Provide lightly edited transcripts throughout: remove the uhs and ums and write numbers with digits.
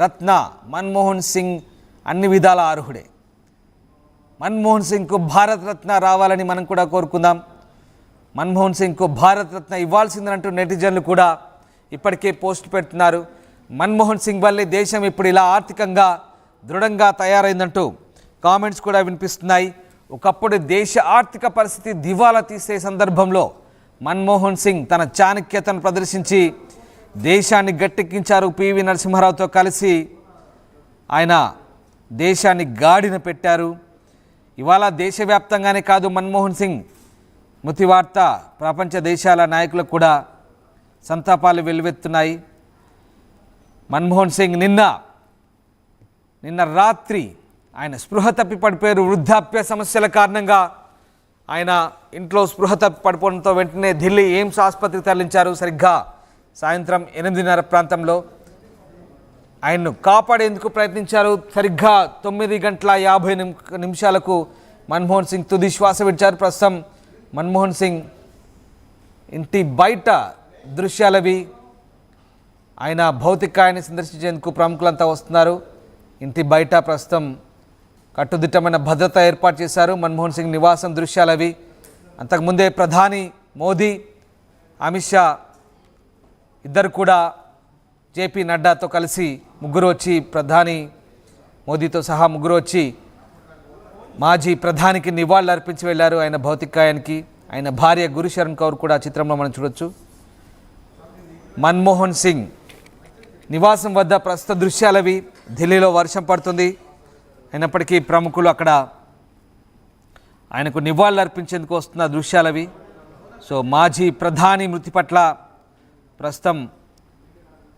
రత్న మన్మోహన్ సింగ్ అన్ని విధాల అర్హుడే. మన్మోహన్ సింగ్కు భారత రత్న రావాలని మనం కూడా కోరుకుందాం. మన్మోహన్ సింగ్కు భారత రత్న ఇవ్వాల్సిందంటూ నెటిజన్లు కూడా ఇప్పటికే పోస్ట్ పెడుతున్నారు. మన్మోహన్ సింగ్ వల్లే దేశం ఇప్పుడు ఇలా ఆర్థికంగా దృఢంగా తయారైందంటూ కామెంట్స్ కూడా వినిపిస్తున్నాయి. ఒకప్పుడు దేశ ఆర్థిక పరిస్థితి దివాలా తీసే సందర్భంలో మన్మోహన్ సింగ్ తన చాణక్యతను ప్రదర్శించి దేశాన్ని గట్టెక్కించారు. పివి నరసింహారావుతో కలిసి ఆయన దేశాన్ని గాడిన పెట్టారు. ఇవాళ దేశవ్యాప్తంగానే కాదు, మన్మోహన్ సింగ్ మృతి వార్త ప్రపంచ దేశాల నాయకులకు కూడా సంతాపాలు వెల్లువెత్తున్నాయి. మన్మోహన్ సింగ్ నిన్న రాత్రి ఆయన స్పృహ తప్పి పడిపోయారు. వృద్ధాప్య సమస్యల కారణంగా ఆయన ఇంట్లో స్పృహ తప్పి పడిపోవడంతో వెంటనే ఢిల్లీ ఎయిమ్స్ ఆసుపత్రికి తరలించారు. సరిగ్గా సాయంత్రం 8:30 ప్రాంతంలో ఆయన్ను కాపాడేందుకు ప్రయత్నించారు. సరిగ్గా 9:50 మన్మోహన్ సింగ్ తుది శ్వాస విడిచారు. ప్రస్తుతం మన్మోహన్ సింగ్ ఇంటి బయట దృశ్యాలవి. ఆయన భౌతికాయాన్ని సందర్శించేందుకు ప్రముఖులంతా వస్తున్నారు. ఇంటి బయట ప్రస్తుతం కట్టుదిట్టమైన భద్రత ఏర్పాటు చేశారు. మన్మోహన్ సింగ్ నివాసం దృశ్యాలవి. అంతకుముందే ప్రధాని మోదీ, అమిత్ షా ఇద్దరు కూడా జేపీ నడ్డాతో కలిసి ముగ్గురు వచ్చి, ప్రధాని మోదీతో సహా ముగ్గురు వచ్చి మాజీ ప్రధానికి నివాళులు అర్పించి వెళ్ళారు. ఆయన భౌతికాయానికి ఆయన భార్య గురుశరణ్ కౌర్ కూడా చిత్రంలో మనం చూడొచ్చు. మన్మోహన్ సింగ్ నివాసం వద్ద ప్రస్తుత దృశ్యాలవి. ఢిల్లీలో వర్షం పడుతుంది, అయినప్పటికీ ప్రముఖులు అక్కడ ఆయనకు నివాళులు అర్పించేందుకు వస్తున్న దృశ్యాలవి. సో మాజీ ప్రధాని మృతి పట్ల ప్రస్తుతం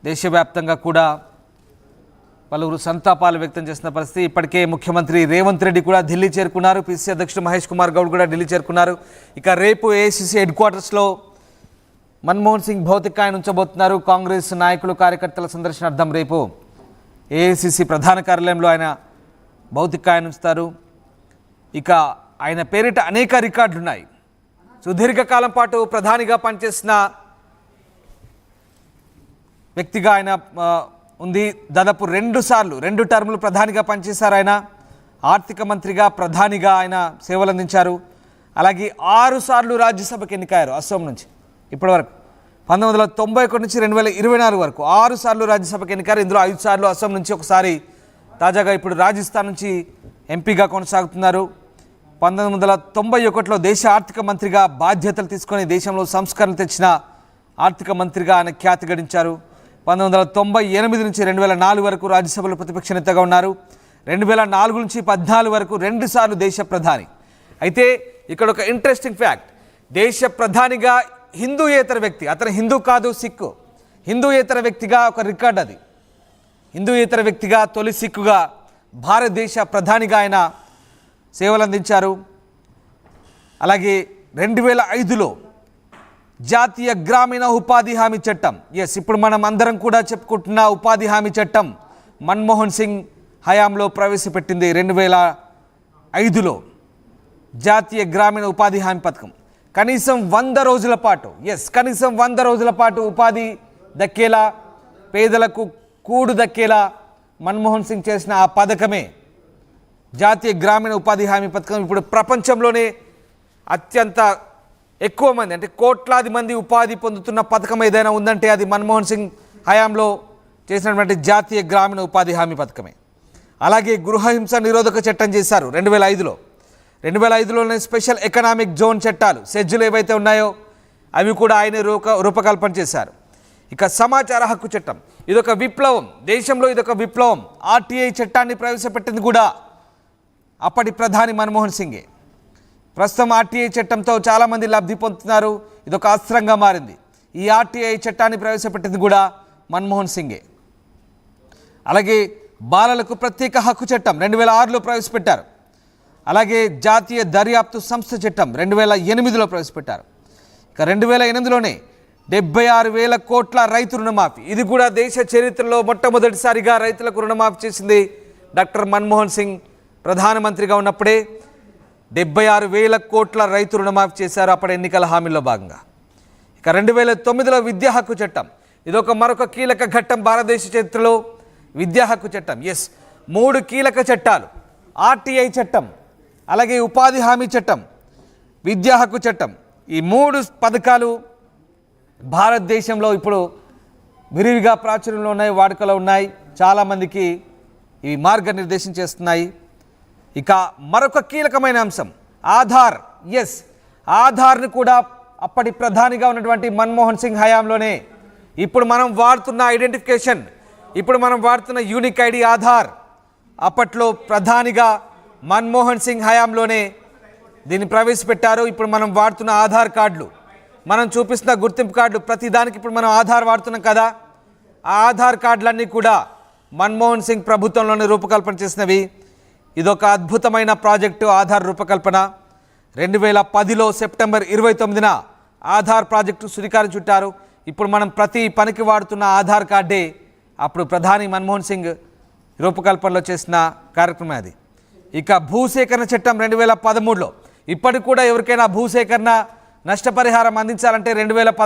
దేశవ్యాప్తంగా కూడా పలువురు సంతాపాలు వ్యక్తం చేస్తున్న పరిస్థితి. ఇప్పటికే ముఖ్యమంత్రి రేవంత్ రెడ్డి కూడా ఢిల్లీ చేరుకున్నారు. పిసిసి అధ్యక్షుడు మహేష్ కుమార్ గౌడ్ కూడా ఢిల్లీ చేరుకున్నారు. ఇక రేపు ఏఐసిసి హెడ్ క్వార్టర్స్లో మన్మోహన్ సింగ్ భౌతికాయాన్ని ఉంచబోతున్నారు. కాంగ్రెస్ నాయకులు కార్యకర్తల సందర్శనార్థం రేపు ఏఐసిసి ప్రధాన కార్యాలయంలో ఆయన భౌతికాయాన్ని ఉంచుతారు. ఇక ఆయన పేరిట అనేక రికార్డులు ఉన్నాయి. సుదీర్ఘకాలం పాటు ప్రధానిగా పనిచేసిన వ్యక్తిగా ఆయన ఉంది. దాదాపు 2 టర్ములు ప్రధానిగా పనిచేశారు. ఆయన ఆర్థిక మంత్రిగా, ప్రధానిగా ఆయన సేవలు అందించారు. అలాగే 6 సార్లు రాజ్యసభకు ఎన్నికయ్యారు అస్సాం నుంచి ఇప్పటివరకు. 1991 నుంచి 2024 వరకు 6 సార్లు రాజ్యసభకు ఎన్నికయ్యారు. ఇందులో 5 సార్లు అస్సాం నుంచి, ఒకసారి తాజాగా ఇప్పుడు రాజస్థాన్ నుంచి ఎంపీగా కొనసాగుతున్నారు. 1991లో దేశ ఆర్థిక మంత్రిగా బాధ్యతలు తీసుకొని దేశంలో సంస్కరణ తెచ్చిన ఆర్థిక మంత్రిగా ఆయన ఖ్యాతి గడించారు. 1998 నుంచి 2004 వరకు రాజ్యసభలో ప్రతిపక్ష నేతగా ఉన్నారు. 2004 నుంచి 2014 వరకు 2 సార్లు దేశ ప్రధాని. అయితే ఇక్కడ ఒక ఇంట్రెస్టింగ్ ఫ్యాక్ట్, దేశ ప్రధానిగా హిందూయేతర వ్యక్తి, అతను హిందూ కాదు, సిక్కు, హిందూయేతర వ్యక్తిగా ఒక రికార్డ్ అది. హిందూయేతర వ్యక్తిగా తొలి సిక్కుగా భారతదేశ ప్రధానిగా ఆయన సేవలు అందించారు. అలాగే 2005లో జాతీయ గ్రామీణ ఉపాధి హామీ చట్టం, ఇప్పుడు మనం అందరం కూడా చెప్పుకుంటున్న ఉపాధి హామీ చట్టం మన్మోహన్ సింగ్ హయాంలో ప్రవేశపెట్టింది. 2005లో జాతీయ గ్రామీణ ఉపాధి హామీ పథకం. కనీసం 100 రోజుల పాటు, కనీసం 100 రోజుల పాటు ఉపాధి దక్కేలా, పేదలకు కూడు దక్కేలా మన్మోహన్ సింగ్ చేసిన ఆ పథకమే జాతీయ గ్రామీణ ఉపాధి హామీ పథకం. ఇప్పుడు ప్రపంచంలోనే అత్యంత ఎక్కువ మంది, అంటే కోట్లాది మంది ఉపాధి పొందుతున్న పథకం ఏదైనా ఉందంటే అది మన్మోహన్ సింగ్ హయాంలో చేసినటువంటి జాతీయ గ్రామీణ ఉపాధి హామీ పథకమే. అలాగే గృహహింస నిరోధక చట్టం చేశారు 2005లో. 2005లోనే స్పెషల్ ఎకనామిక్ జోన్ చట్టాలు, సెజ్లు ఏవైతే ఉన్నాయో అవి కూడా ఆయన రూపకల్పన చేశారు. ఇక సమాచార హక్కు చట్టం, ఇదొక విప్లవం, దేశంలో ఇదొక విప్లవం. ఆర్టీఐ చట్టాన్ని ప్రవేశపెట్టింది కూడా అప్పటి ప్రధాని మన్మోహన్ సింగే. ప్రస్తుతం ఆర్టీఐ చట్టంతో చాలామంది లబ్ధి పొందుతున్నారు. ఇదొక అస్త్రంగా మారింది. ఈ ఆర్టీఐ చట్టాన్ని ప్రవేశపెట్టింది కూడా మన్మోహన్ సింగే. అలాగే బాలలకు ప్రత్యేక హక్కు చట్టం 2006లో ప్రవేశపెట్టారు. అలాగే జాతీయ దర్యాప్తు సంస్థ చట్టం 2008లో ప్రవేశపెట్టారు. ఇక 2008లోనే 76,000 కోట్ల రైతు రుణమాఫీ, ఇది కూడా దేశ చరిత్రలో మొట్టమొదటిసారిగా రైతులకు రుణమాఫీ చేసింది డాక్టర్ మన్మోహన్ సింగ్ ప్రధానమంత్రిగా ఉన్నప్పుడే. 76,000 కోట్ల రైతు రుణమాఫీ చేశారు అప్పటి ఎన్నికల హామీల్లో భాగంగా. ఇక 2009లో విద్యా హక్కు చట్టం, ఇదొక మరొక కీలక ఘట్టం భారతదేశ చరిత్రలో. విద్యా హక్కు చట్టం. ఎస్, 3 కీలక చట్టాలు, ఆర్టీఐ చట్టం, అలాగే ఉపాధి హామీ చట్టం, విద్యా హక్కు చట్టం. ఈ 3 పథకాలు భారతదేశంలో ఇప్పుడు విరివిగా ప్రాచుర్యంలో ఉన్నాయి, వాడుకలో ఉన్నాయి. చాలామందికి ఇవి మార్గనిర్దేశం చేస్తున్నాయి. ఇక మరొక కీలకమైన అంశం ఆధార్. ఎస్, ఆధార్ని కూడా అప్పటి ప్రధానిగా ఉన్నటువంటి మన్మోహన్ సింగ్ హయాంలోనే ఇప్పుడు మనం వాడుతున్న ఐడెంటిఫికేషన్, ఇప్పుడు మనం వాడుతున్న యూనిక్ ఐడి ఆధార్ అప్పట్లో ప్రధానిగా మన్మోహన్ సింగ్ హయాంలోనే దీన్ని ప్రవేశపెట్టారు. ఇప్పుడు మనం వాడుతున్న ఆధార్ కార్డులు, మనం చూపిస్తున్న గుర్తింపు కార్డులు, ప్రతిదానికి ఇప్పుడు మనం ఆధార్ వాడుతున్నాం కదా. ఆ ఆధార్ కార్డులన్నీ కూడా మన్మోహన్ సింగ్ ప్రభుత్వంలోనే రూపకల్పన చేసినవి. ఇదొక అద్భుతమైన ప్రాజెక్టు ఆధార్ రూపకల్పన. 2010లో సెప్టెంబర్ 29న ఆధార్ ప్రాజెక్టు శ్రీకారం చుట్టారు. ఇప్పుడు మనం ప్రతి పనికి వాడుతున్న ఆధార్ కార్డే అప్పుడు ప్రధాని మన్మోహన్ సింగ్ రూపకల్పనలో చేసిన కార్యక్రమం అది. ఇక భూసేకరణ చట్టం 2013లో ఇప్పటికి కూడా ఎవరికైనా భూసేకరణ నష్టపరిహారం అందించాలంటే 2010